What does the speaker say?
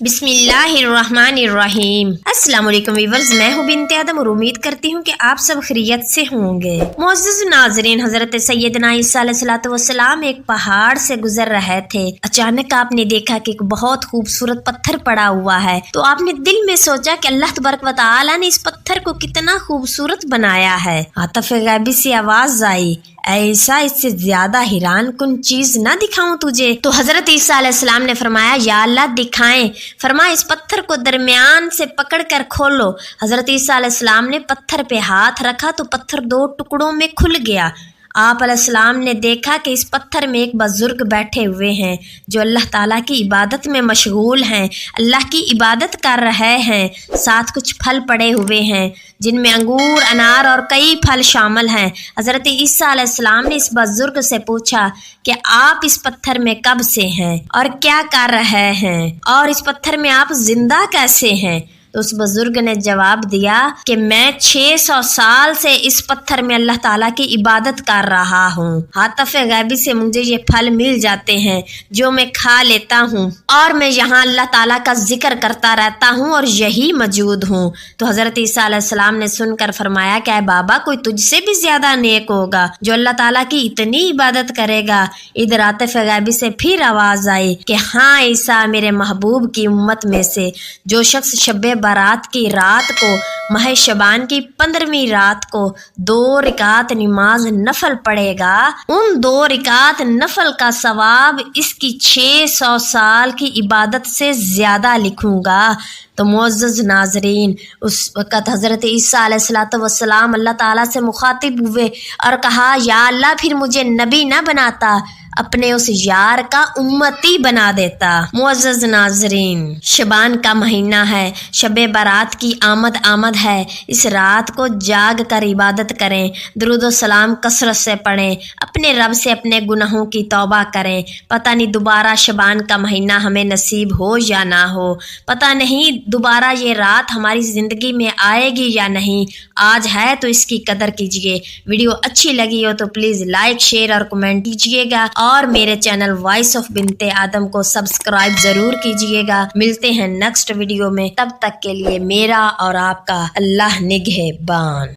बिस्मिल्लाहिर्रहमानिर्रहीम। अस्सलाम वालेकुम व्यूअर्स, मैं हूँ बिन्ते आदम और उम्मीद करती हूँ कि आप सब खैरियत से होंगे। मुअज़्ज़ज़ नाज़रीन, हज़रत सैयदना ईसा अलैहिस्सलाम एक पहाड़ से गुजर रहे थे। अचानक आपने देखा कि एक बहुत खूबसूरत पत्थर पड़ा हुआ है, तो आपने दिल में सोचा कि अल्लाह तबारक व तआला ने इस पत्थर को कितना खूबसूरत बनाया है। आतिफ गैबी से आवाज आई, ऐसा इससे ज्यादा हैरान कुन चीज ना दिखाऊं तुझे? तो हजरत ईसा अलैहिस्सलाम ने फरमाया, या अल्लाह दिखाएं। फरमाया, इस पत्थर को दरमियान से पकड़कर खोलो। हजरत ईसा अलैहिस्सलाम ने पत्थर पे हाथ रखा तो पत्थर दो टुकड़ों में खुल गया। आप अलैहिस्सलाम ने देखा कि इस पत्थर में एक बुजुर्ग बैठे हुए हैं जो अल्लाह ताला की इबादत में मशगूल हैं, अल्लाह की इबादत कर रहे हैं। साथ कुछ फल पड़े हुए हैं जिनमें अंगूर, अनार और कई फल शामिल हैं। हज़रत ईसा अलैहिस्सलाम ने इस बुजुर्ग से पूछा कि आप इस पत्थर में कब से हैं और क्या कर रहे हैं, और इस पत्थर में आप जिंदा कैसे हैं? तो उस बुजुर्ग ने जवाब दिया कि मैं 600 साल से इस पत्थर में अल्लाह ताला की इबादत कर रहा हूँ। आतिफ गैबी से मुझे ये फल मिल जाते हैं जो मैं खा लेता हूँ, और मैं यहाँ अल्लाह ताला का जिक्र करता रहता हूँ और यही मौजूद हूँ। तो हजरत ईसा अलैहिस्सलाम ने सुनकर फरमाया, क्या बाबा, कोई तुझसे भी ज्यादा नेक होगा जो अल्लाह ताला की इतनी इबादत करेगा? इधर आतिफ गैबी से फिर आवाज आई कि हाँ ईसा, मेरे महबूब की उम्मत में से जो शख्स शब्बे बारात की रात को, माह शबान की 15वीं रात को 2 रिकात नमाज नफल पढ़ेगा, उन 2 रिकात नफल का सवाब इसकी 600 साल की इबादत से ज्यादा लिखूंगा। तो मुअज़्ज़ज़ नाज़रीन, उस वक़्त हज़रत ईसा अलैहिस्सलाम अल्लाह ताला से मुखातिब हुए और कहा, या अल्लाह, फिर मुझे नबी ना बनाता, अपने उस यार का उम्मती बना देता। मुअज़्ज़ज़ नाज़रीन, शबान का महीना है, शबे बारात की आमद है। इस रात को जाग कर इबादत करें, दुरूद व सलाम कसरत से पढ़ें, अपने रब से अपने गुनाहों की तौबा करें। पता नहीं दोबारा शबान का महीना हमें नसीब हो या ना हो, पता नहीं दोबारा ये रात हमारी ज़िंदगी में आएगी या नहीं। आज है तो इसकी कदर कीजिए। वीडियो अच्छी लगी हो तो प्लीज़ लाइक, शेयर और कमेंट कीजिएगा, और मेरे चैनल वॉइस ऑफ बिन्ते आदम को सब्सक्राइब ज़रूर कीजिएगा। मिलते हैं नेक्स्ट वीडियो में, तब तक के लिए मेरा और आपका अल्लाह निगहबान।